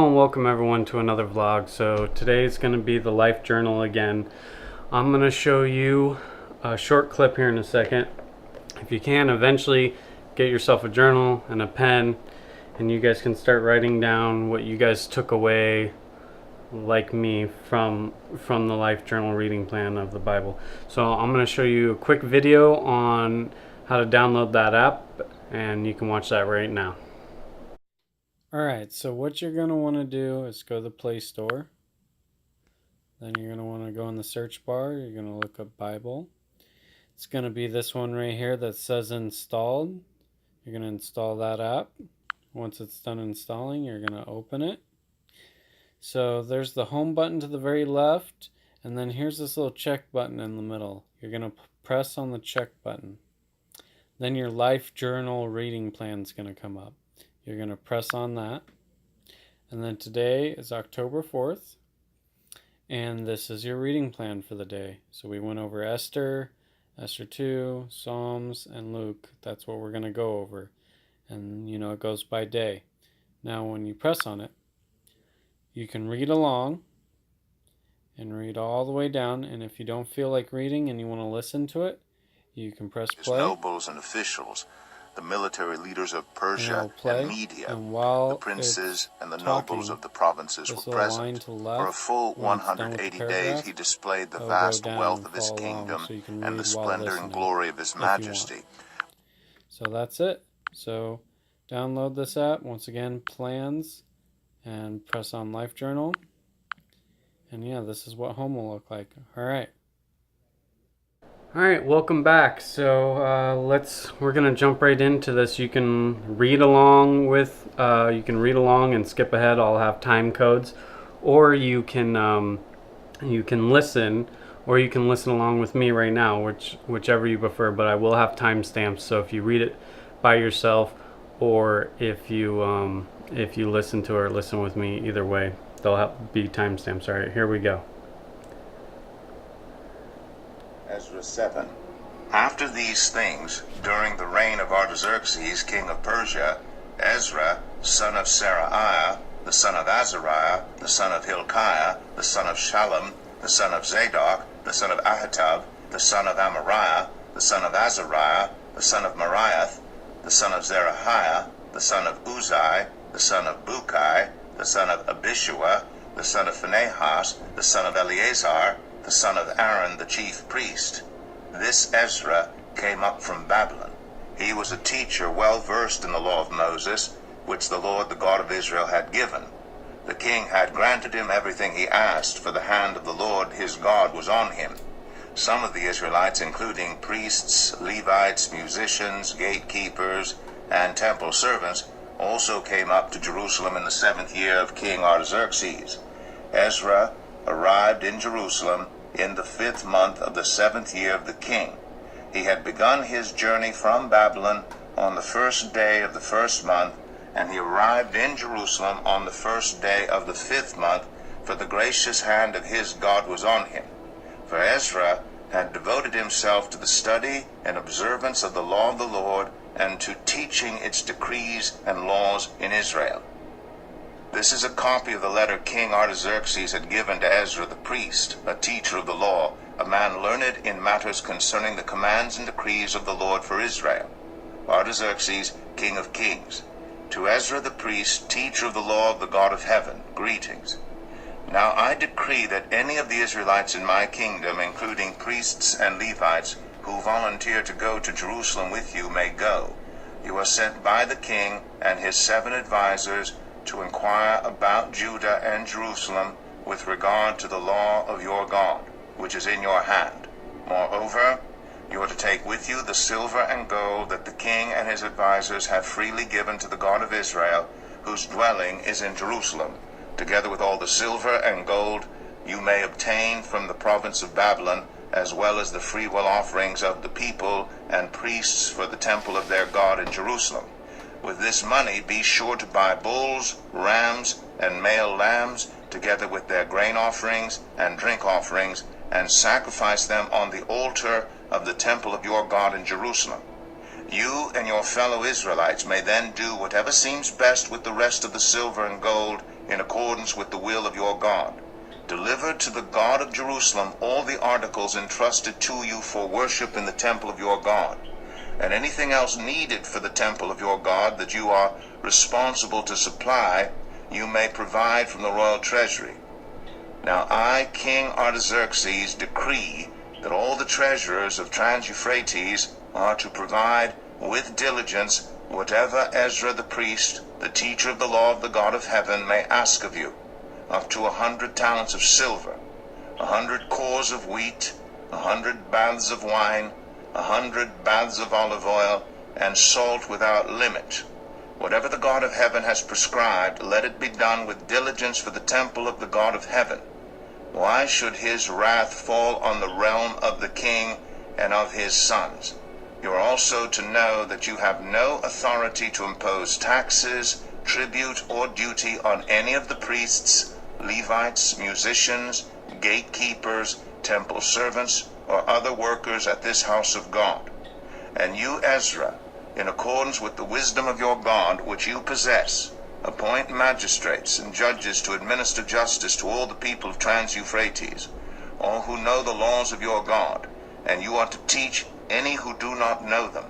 and welcome everyone to another vlog. So today is going to be the life journal again. I'm going to show you a short clip here in a second. If you can, eventually get yourself a journal and a pen, and you guys can start writing down what you guys took away, like me, from the life journal reading plan of the Bible. So I'm going to show you a quick video on how to download that app, and you can watch that right now. Alright, so what you're going to want to do is go to the Play Store. Then you're going to want to go in the search bar. You're going to look up Bible. It's going to be this one right here that says installed. You're going to install that app. Once it's done installing, you're going to open it. So there's the home button to the very left, and then here's this little check button in the middle. You're going to press on the check button. Then your life journal reading plan is going to come up. You're going to press on that. And then today is October 4th. And this is your reading plan for the day. So we went over Esther, Esther 2, Psalms, and Luke. That's what we're going to go over. And it goes by day. Now when you press on it, you can read along and read all the way down. And if you don't feel like reading and you want to listen to it, you can press play. Nobles and officials, the military leaders of Persia and Media, the princes and the nobles of the provinces were present. For a full 180 days he displayed the vast wealth of his kingdom and the splendor and glory of his majesty. So that's it. So download this app. Once again, plans, and press on Life Journal. And yeah, this is what home will look like. Alright. Alright, welcome back. So we're gonna jump right into this. You can read along and skip ahead. I'll have time codes, or you can listen, or you can listen along with me right now, whichever you prefer. But I will have timestamps, so if you read it by yourself, or if you listen to it or listen with me, either way, there'll be timestamps. Alright, here we go. Ezra 7. After these things, during the reign of Artaxerxes, king of Persia, Ezra, son of Seraiah, the son of Azariah, the son of Hilkiah, the son of Shallum, the son of Zadok, the son of Ahitub, the son of Amariah, the son of Azariah, the son of Mariath, the son of Zerahiah, the son of Uzai, the son of Bukai, the son of Abishua, the son of Phinehas, the son of Eleazar, the son of Aaron the chief priest. This Ezra came up from Babylon. He was a teacher well versed in the law of Moses, which the Lord the God of Israel had given. The king had granted him everything he asked, for the hand of the Lord his God was on him. Some of the Israelites, including priests, Levites, musicians, gatekeepers, and temple servants, also came up to Jerusalem in the 7th year of King Artaxerxes. Ezra arrived in Jerusalem in the 5th month of the 7th year of the king. He had begun his journey from Babylon on the 1st day of the 1st month, and he arrived in Jerusalem on the 1st day of the 5th month, for the gracious hand of his God was on him. For Ezra had devoted himself to the study and observance of the law of the Lord, and to teaching its decrees and laws in Israel. This is a copy of the letter King Artaxerxes had given to Ezra the priest, a teacher of the law, a man learned in matters concerning the commands and decrees of the Lord for Israel. Artaxerxes, king of kings. To Ezra the priest, teacher of the law of the God of heaven, greetings. Now I decree that any of the Israelites in my kingdom, including priests and Levites, who volunteer to go to Jerusalem with you may go. You are sent by the king and his 7 advisors to inquire about Judah and Jerusalem with regard to the law of your God, which is in your hand. Moreover, you are to take with you the silver and gold that the king and his advisors have freely given to the God of Israel, whose dwelling is in Jerusalem, together with all the silver and gold you may obtain from the province of Babylon, as well as the freewill offerings of the people and priests for the temple of their God in Jerusalem. With this money be sure to buy bulls, rams, and male lambs, together with their grain offerings and drink offerings, and sacrifice them on the altar of the temple of your God in Jerusalem. You and your fellow Israelites may then do whatever seems best with the rest of the silver and gold in accordance with the will of your God. Deliver to the God of Jerusalem all the articles entrusted to you for worship in the temple of your God, and anything else needed for the temple of your God that you are responsible to supply, you may provide from the royal treasury. Now I, King Artaxerxes, decree that all the treasurers of Trans-Euphrates are to provide with diligence whatever Ezra the priest, the teacher of the law of the God of heaven, may ask of you, up to 100 talents of silver, 100 cores of wheat, 100 baths of wine, 100 baths of olive oil, and salt without limit. Whatever the God of heaven has prescribed, let it be done with diligence for the temple of the God of heaven. Why should his wrath fall on the realm of the king and of his sons? You are also to know that you have no authority to impose taxes, tribute, or duty on any of the priests, Levites, musicians, gatekeepers, temple servants, or other workers at this house of God. And you, Ezra, in accordance with the wisdom of your God, which you possess, appoint magistrates and judges to administer justice to all the people of Trans-Euphrates, all who know the laws of your God, and you are to teach any who do not know them.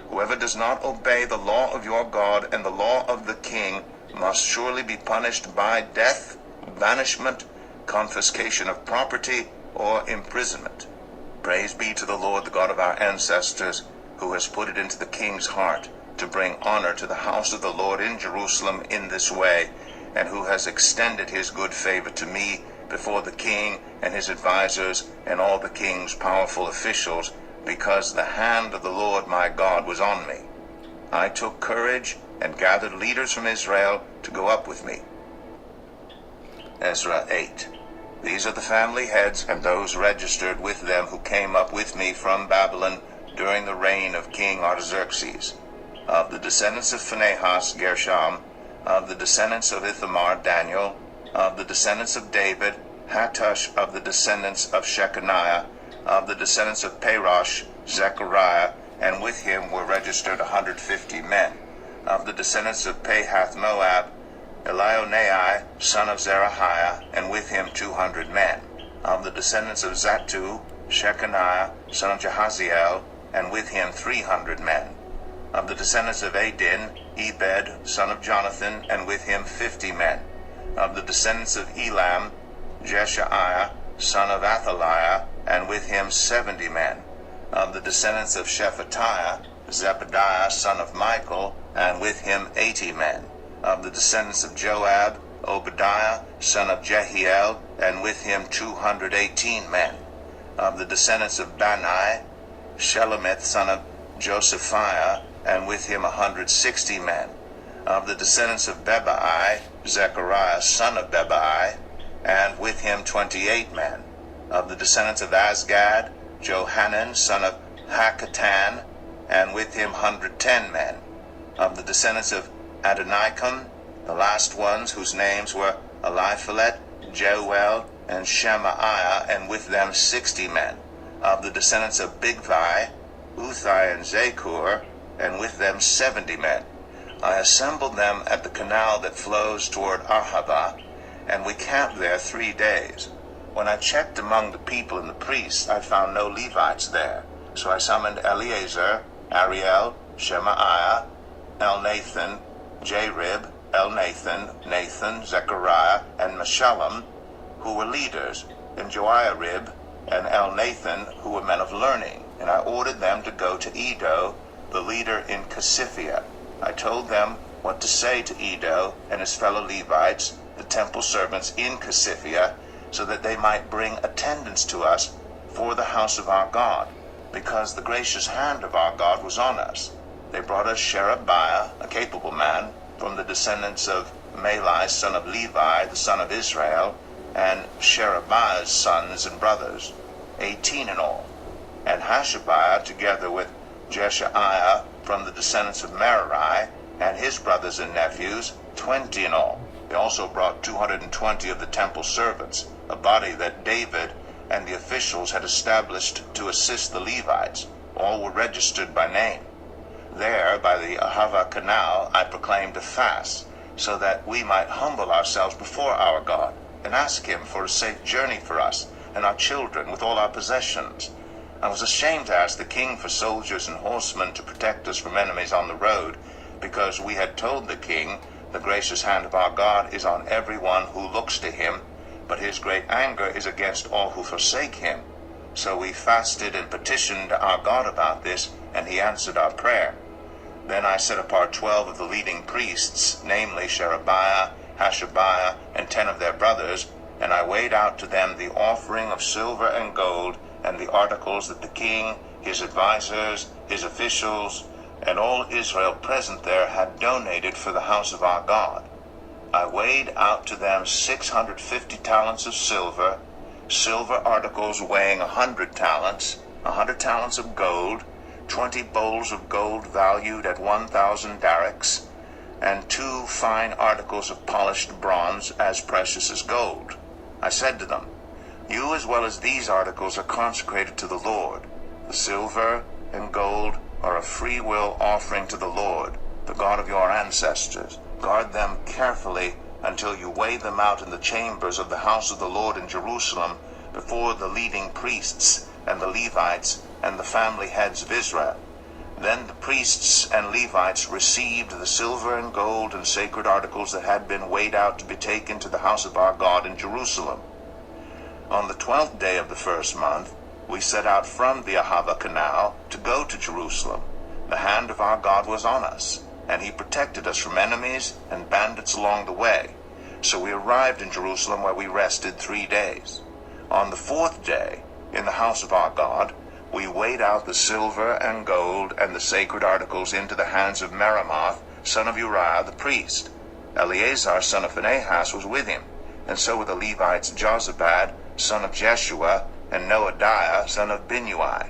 Whoever does not obey the law of your God and the law of the king must surely be punished by death, banishment, confiscation of property, or imprisonment. Praise be to the Lord, the God of our ancestors, who has put it into the king's heart to bring honor to the house of the Lord in Jerusalem in this way, and who has extended his good favor to me before the king and his advisers and all the king's powerful officials, because the hand of the Lord my God was on me. I took courage and gathered leaders from Israel to go up with me. Ezra 8. These are the family heads and those registered with them who came up with me from Babylon during the reign of King Artaxerxes. Of the descendants of Phinehas, Gershom. Of the descendants of Ithamar, Daniel. Of the descendants of David, Hattush. Of the descendants of Shechaniah. Of the descendants of Parosh, Zechariah, and with him were registered 150 men. Of the descendants of Pahath-Moab, Elionai, son of Zerahiah, and with him 200 men. Of the descendants of Zattu, Shechaniah, son of Jahaziel, and with him 300 men. Of the descendants of Adin, Ebed, son of Jonathan, and with him 50 men. Of the descendants of Elam, Jeshaiah, son of Athaliah, and with him 70 men. Of the descendants of Shephatiah, Zebediah, son of Michael, and with him 80 men. Of the descendants of Joab, Obadiah, son of Jehiel, and with him 218 men. Of the descendants of Bani, Shelomith, son of Josephiah, and with him 160 men. Of the descendants of Bebai, Zechariah, son of Bebai, and with him 28 men. Of the descendants of Azgad, Johanan, son of Hakatan, and with him 110 men. Of the descendants of Adonikam, the last ones, whose names were Eliphalet, Jeuel, and Shemaiah, and with them 60 men. Of the descendants of Bigvai, Uthai and Zakur, and with them 70 men. I assembled them at the canal that flows toward Ahava, and we camped there 3 days. When I checked among the people and the priests, I found no Levites there. So I summoned Eleazar, Ariel, Shemaiah, Elnathan, Jarib, Elnathan, Nathan, Zechariah, and Meshullam, who were leaders, and Joiarib and Elnathan, who were men of learning. And I ordered them to go to Edo, the leader in Casiphia. I told them what to say to Edo and his fellow Levites, the temple servants in Casiphia, so that they might bring attendance to us for the house of our God, because the gracious hand of our God was on us. They brought us Sherebiah, a capable man, from the descendants of Malai, son of Levi, the son of Israel, and Sherebiah's sons and brothers, 18 in all, and Hashabiah, together with Jeshaiah, from the descendants of Merari, and his brothers and nephews, 20 in all. They also brought 220 of the temple servants, a body that David and the officials had established to assist the Levites. All were registered by name. There, by the Ahava canal, I proclaimed a fast, so that we might humble ourselves before our God, and ask him for a safe journey for us and our children with all our possessions. I was ashamed to ask the king for soldiers and horsemen to protect us from enemies on the road, because we had told the king, the gracious hand of our God is on every one who looks to him, but his great anger is against all who forsake him. So we fasted and petitioned our God about this, and he answered our prayer. Then I set apart 12 of the leading priests, namely Sherebiah, Hashabiah, and 10 of their brothers, and I weighed out to them the offering of silver and gold, and the articles that the king, his advisers, his officials, and all Israel present there had donated for the house of our God. I weighed out to them 650 talents of silver, silver articles weighing 100 talents, 100 talents of gold, 20 bowls of gold valued at 1,000 darics, and 2 fine articles of polished bronze as precious as gold. I said to them, you as well as these articles are consecrated to the Lord. The silver and gold are a free will offering to the Lord, the God of your ancestors. Guard them carefully until you weigh them out in the chambers of the house of the Lord in Jerusalem before the leading priests and the Levites and the family heads of Israel. Then the priests and Levites received the silver and gold and sacred articles that had been weighed out to be taken to the house of our God in Jerusalem. On the 12th day of the first month, we set out from the Ahava Canal to go to Jerusalem. The hand of our God was on us, and he protected us from enemies and bandits along the way. So we arrived in Jerusalem, where we rested 3 days. On the 4th day, in the house of our God, we weighed out the silver and gold and the sacred articles into the hands of Meremoth, son of Uriah the priest. Eleazar, son of Phinehas, was with him, and so were the Levites Jozabad, son of Jeshua, and Noadiah, son of Binnui.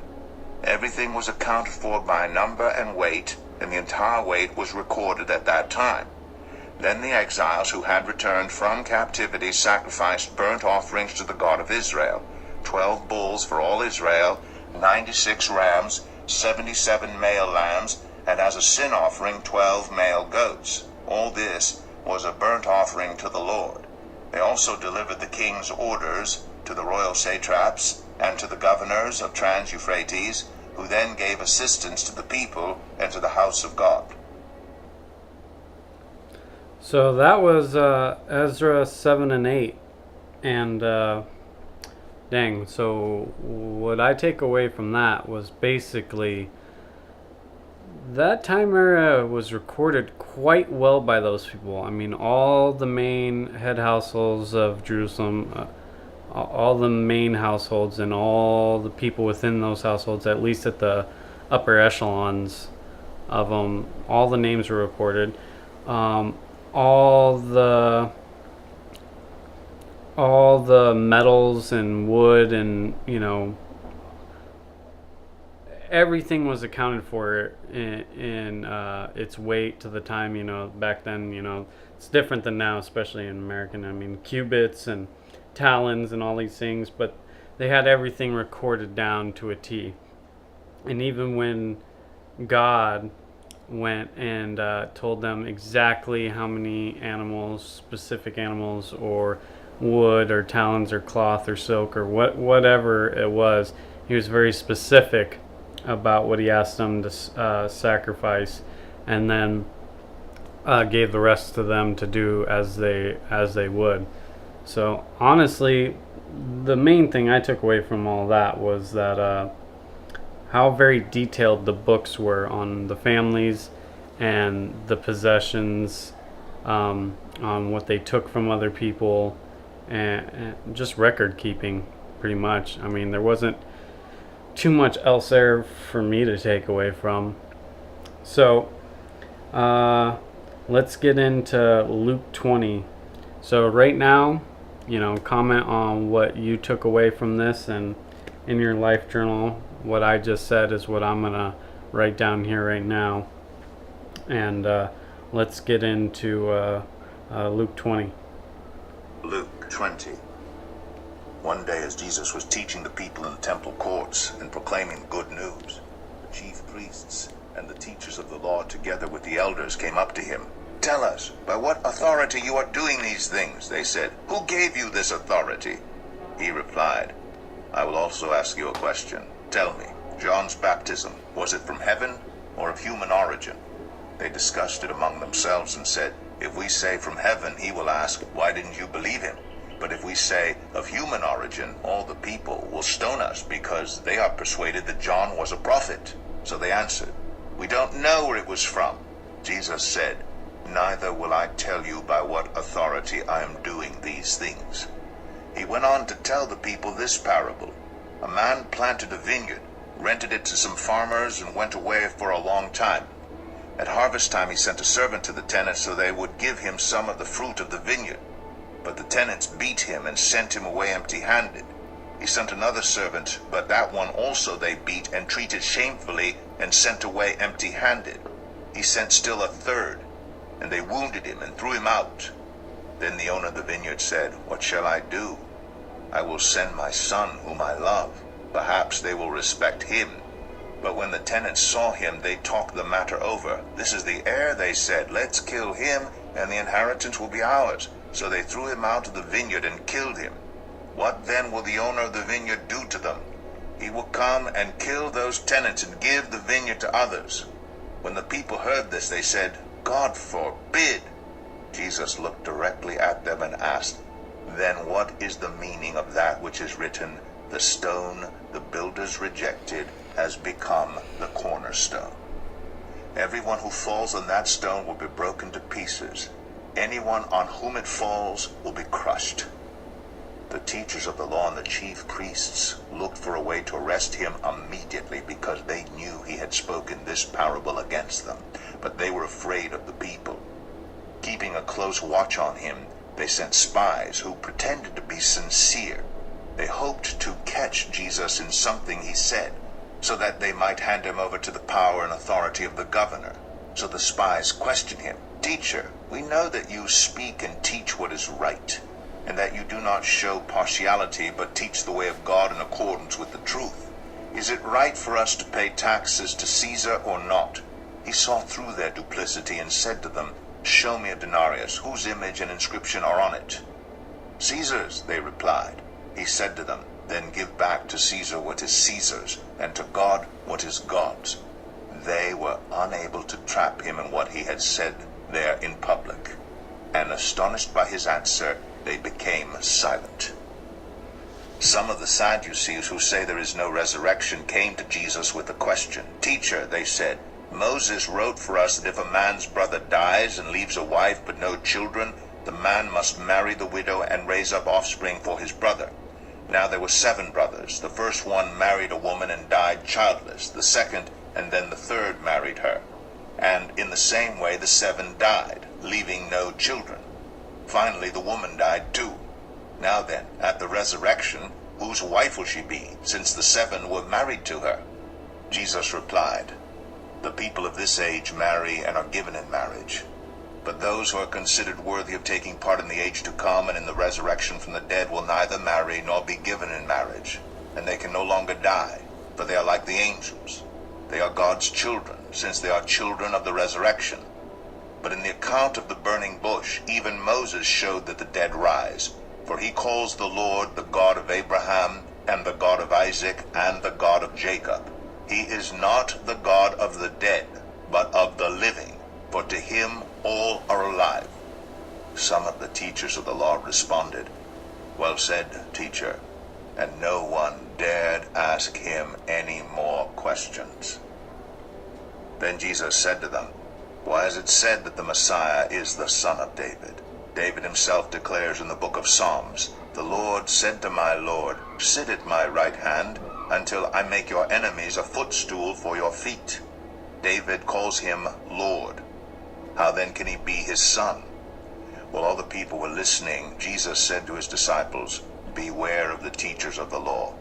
Everything was accounted for by number and weight, and the entire weight was recorded at that time. Then the exiles who had returned from captivity sacrificed burnt offerings to the God of Israel, 12 bulls for all Israel, 96 rams, 77 male lambs, and as a sin offering 12 male goats. All this was a burnt offering to the Lord. They also delivered the king's orders to the royal satraps and to the governors of Trans-Euphrates, who then gave assistance to the people and to the house of God. So that was Ezra 7 and 8. And dang, so what I take away from that was basically that time era was recorded quite well by those people. I mean, all the main head households of Jerusalem, all the main households and all the people within those households, at least at the upper echelons of them, all the names were recorded. All the metals and wood and, you know, everything was accounted for in its weight to the time. You know, back then, you know, it's different than now, especially in American. I mean, cubits and talons and all these things, but they had everything recorded down to a T. And even when God went and told them exactly how many animals, specific animals, or wood or talons or cloth or silk or whatever it was, he was very specific about what he asked them to sacrifice, and then gave the rest to them to do as they would. So honestly, the main thing I took away from all that was that how very detailed the books were on the families and the possessions, on what they took from other people, and just record keeping, pretty much. I mean, there wasn't too much else there for me to take away from. So let's get into Luke 20. So right now, you know, comment on what you took away from this, and in your life journal, what I just said is what I'm gonna write down here right now. And let's get into Luke 20. Luke 20. One day as Jesus was teaching the people in the temple courts and proclaiming good news, the chief priests and the teachers of the law together with the elders came up to him, "Tell us, by what authority you are doing these things?" They said. "Who gave you this authority?" He replied, "I will also ask you a question. Tell me, John's baptism, was it from heaven or of human origin?" They discussed it among themselves and said, "If we say from heaven, he will ask, 'Why didn't you believe him?' But if we say of human origin, all the people will stone us because they are persuaded that John was a prophet." So they answered, "We don't know where it was from." Jesus said, "Neither will I tell you by what authority I am doing these things." He went on to tell the people this parable. A man planted a vineyard, rented it to some farmers, and went away for a long time. At harvest time he sent a servant to the tenants so they would give him some of the fruit of the vineyard. But the tenants beat him and sent him away empty-handed. He sent another servant, but that one also they beat and treated shamefully and sent away empty-handed. He sent still a third, and they wounded him and threw him out. Then the owner of the vineyard said, "What shall I do? I will send my son whom I love. Perhaps they will respect him." But when the tenants saw him, they talked the matter over. "This is the heir," they said. "Let's kill him, and the inheritance will be ours." So they threw him out of the vineyard and killed him. What then will the owner of the vineyard do to them? He will come and kill those tenants and give the vineyard to others. When the people heard this, they said, "God forbid." Jesus looked directly at them and asked, "Then what is the meaning of that which is written, 'The stone the builders rejected has become the cornerstone'? Everyone who falls on that stone will be broken to pieces. Anyone on whom it falls will be crushed." The teachers of the law and the chief priests looked for a way to arrest him immediately because they knew he had spoken this parable against them, but they were afraid of the people. Keeping a close watch on him, they sent spies who pretended to be sincere. They hoped to catch Jesus in something he said, so that they might hand him over to the power and authority of the governor. So the spies questioned him, "Teacher, we know that you speak and teach what is right, and that you do not show partiality, but teach the way of God in accordance with the truth. Is it right for us to pay taxes to Caesar or not?" He saw through their duplicity and said to them, "Show me a denarius. Whose image and inscription are on it?" "Caesar's," they replied. He said to them, "Then give back to Caesar what is Caesar's, and to God what is God's." They were unable to trap him in what he had said there in public, and astonished by his answer, they became silent. Some of the Sadducees, who say there is no resurrection, came to Jesus with a question. "Teacher," they said, "Moses wrote for us that if a man's brother dies and leaves a wife but no children, the man must marry the widow and raise up offspring for his brother. Now there were 7 brothers. The first one married a woman and died childless. The second and then the third married her. And in the same way the 7 died, leaving no children. Finally the woman died too. Now then, at the resurrection, whose wife will she be, since the 7 were married to her?" Jesus replied, "The people of this age marry and are given in marriage. But those who are considered worthy of taking part in the age to come and in the resurrection from the dead will neither marry nor be given in marriage, and they can no longer die, for they are like the angels. They are God's children, since they are children of the resurrection. But in the account of the burning bush, even Moses showed that the dead rise, for he calls the Lord the God of Abraham, and the God of Isaac, and the God of Jacob. He is not the God of the dead, but of the living, for to him all are alive." Some of the teachers of the law responded, "Well said, teacher," and no one dared ask him any more questions. Then Jesus said to them, "Why is it said that the Messiah is the son of David? David himself declares in the book of Psalms, 'The Lord said to my Lord, sit at my right hand, until I make your enemies a footstool for your feet.' David calls him Lord. How then can he be his son?" While all the people were listening, Jesus said to his disciples, "Beware of the teachers of the law.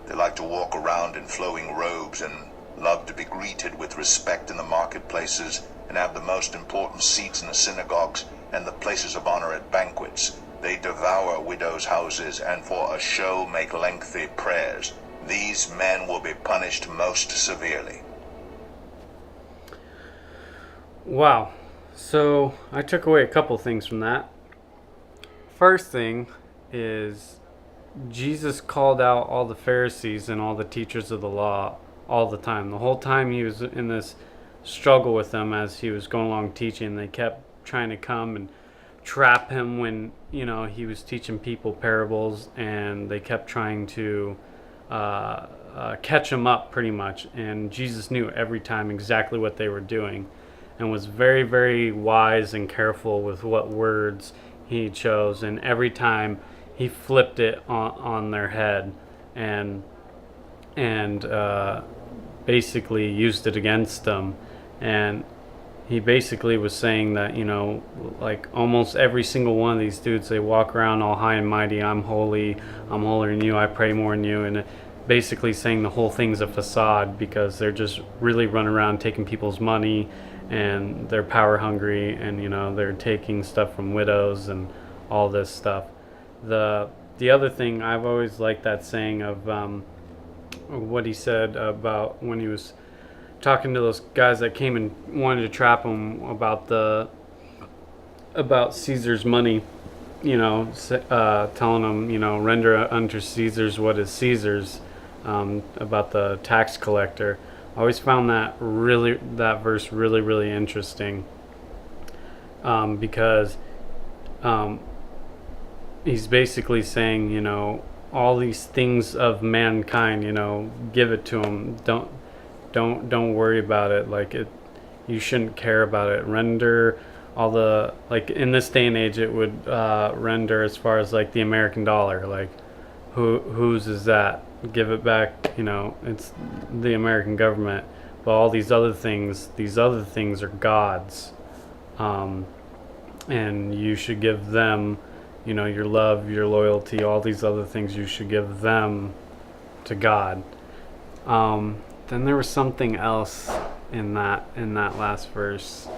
They like to walk around in flowing robes and love to be greeted with respect in the marketplaces and have the most important seats in the synagogues and the places of honor at banquets. They devour widows' houses and for a show make lengthy prayers. These men will be punished most severely." Wow. So I took away a couple things from that. First thing is Jesus called out all the Pharisees and all the teachers of the law all the time. The whole time he was in this struggle with them as he was going along teaching. They kept trying to come and trap him when he was teaching people parables, and they kept trying to catch him up pretty much. And Jesus knew every time exactly what they were doing, and was very, very wise and careful with what words he chose. And every time he flipped it on their head and basically used it against them. And he basically was saying that, like almost every single one of these dudes, they walk around all high and mighty. I'm holy. I'm holier than you. I pray more than you. And basically saying the whole thing's a facade, because they're just really running around taking people's money, and they're power hungry, and they're taking stuff from widows and all this stuff. The other thing, I've always liked that saying of what he said about when he was talking to those guys that came and wanted to trap him about Caesar's money, telling them, render unto Caesar's what is Caesar's, about the tax collector. I always found that verse really, really interesting, because he's basically saying, all these things of mankind, give it to them. Don't worry about it. Like you shouldn't care about it. Render all the, like in this day and age, it would render as far as like the American dollar. Like whose is that? Give it back. It's the American government. But all these other things are God's, and you should give them, your love, your loyalty, all these other things. You should give them to God. Then there was something else in that last verse.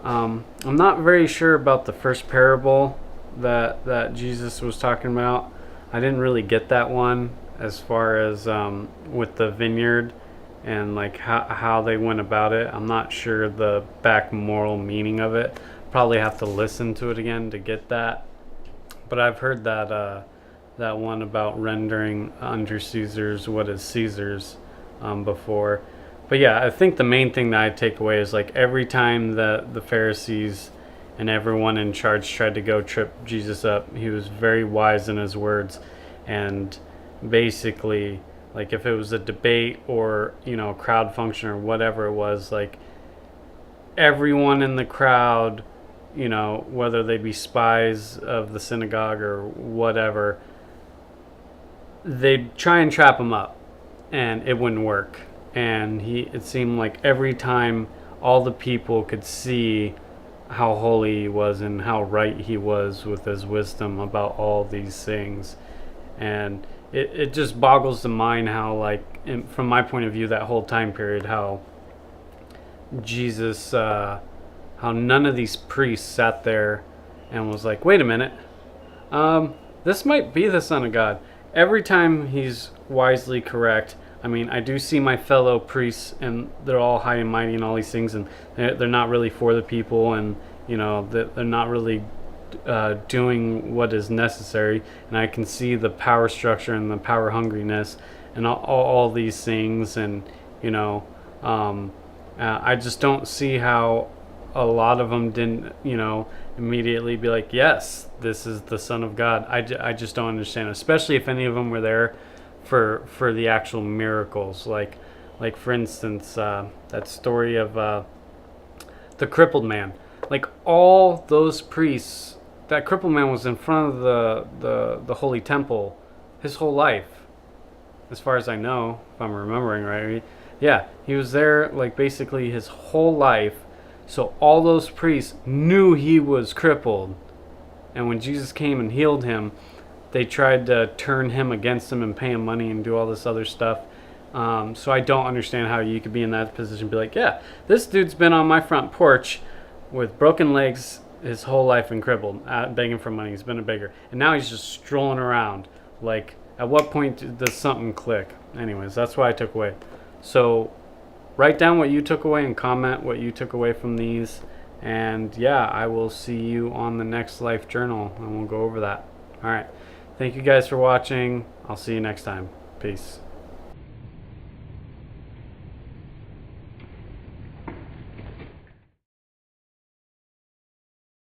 I'm not very sure about the first parable that Jesus was talking about. I didn't really get that one, as far as with the vineyard and like how they went about it. I'm not sure the back moral meaning of it. Probably have to listen to it again to get that. But I've heard that one about rendering unto Caesar's what is Caesar's before. But yeah, I think the main thing that I take away is like every time that the Pharisees and everyone in charge tried to go trip Jesus up, he was very wise in his words. And basically, like if it was a debate or crowd function or whatever it was, like everyone in the crowd, whether they be spies of the synagogue or whatever, they'd try and trap him up, and it wouldn't work. And it seemed like every time all the people could see how holy he was and how right he was with his wisdom about all these things. And it just boggles the mind how, like, from my point of view, that whole time period, how Jesus, how none of these priests sat there and was like, wait a minute, this might be the Son of God. Every time he's wisely correct. I mean, I do see my fellow priests, and they're all high and mighty and all these things, and they're not really for the people, and they're not really doing what is necessary. And I can see the power structure and the power hungriness and all these things, and I just don't see how a lot of them didn't immediately be like, yes, this is the Son of God. I just don't understand, especially if any of them were there for the actual miracles, like for instance, that story of the crippled man. Like all those priests, that crippled man was in front of the holy temple his whole life, as far as I know, if I'm remembering right. Yeah, he was there like basically his whole life. So all those priests knew he was crippled, and when Jesus came and healed him, they tried to turn him against him and pay him money and do all this other stuff. So I don't understand how you could be in that position and be like, yeah, this dude's been on my front porch with broken legs his whole life and crippled, begging for money. He's been a beggar. And now he's just strolling around. Like, at what point does something click? Anyways, that's what I took away. So write down what you took away and comment what you took away from these. And yeah, I will see you on the next life journal, and we'll go over that. All right. Thank you guys for watching. I'll see you next time. Peace.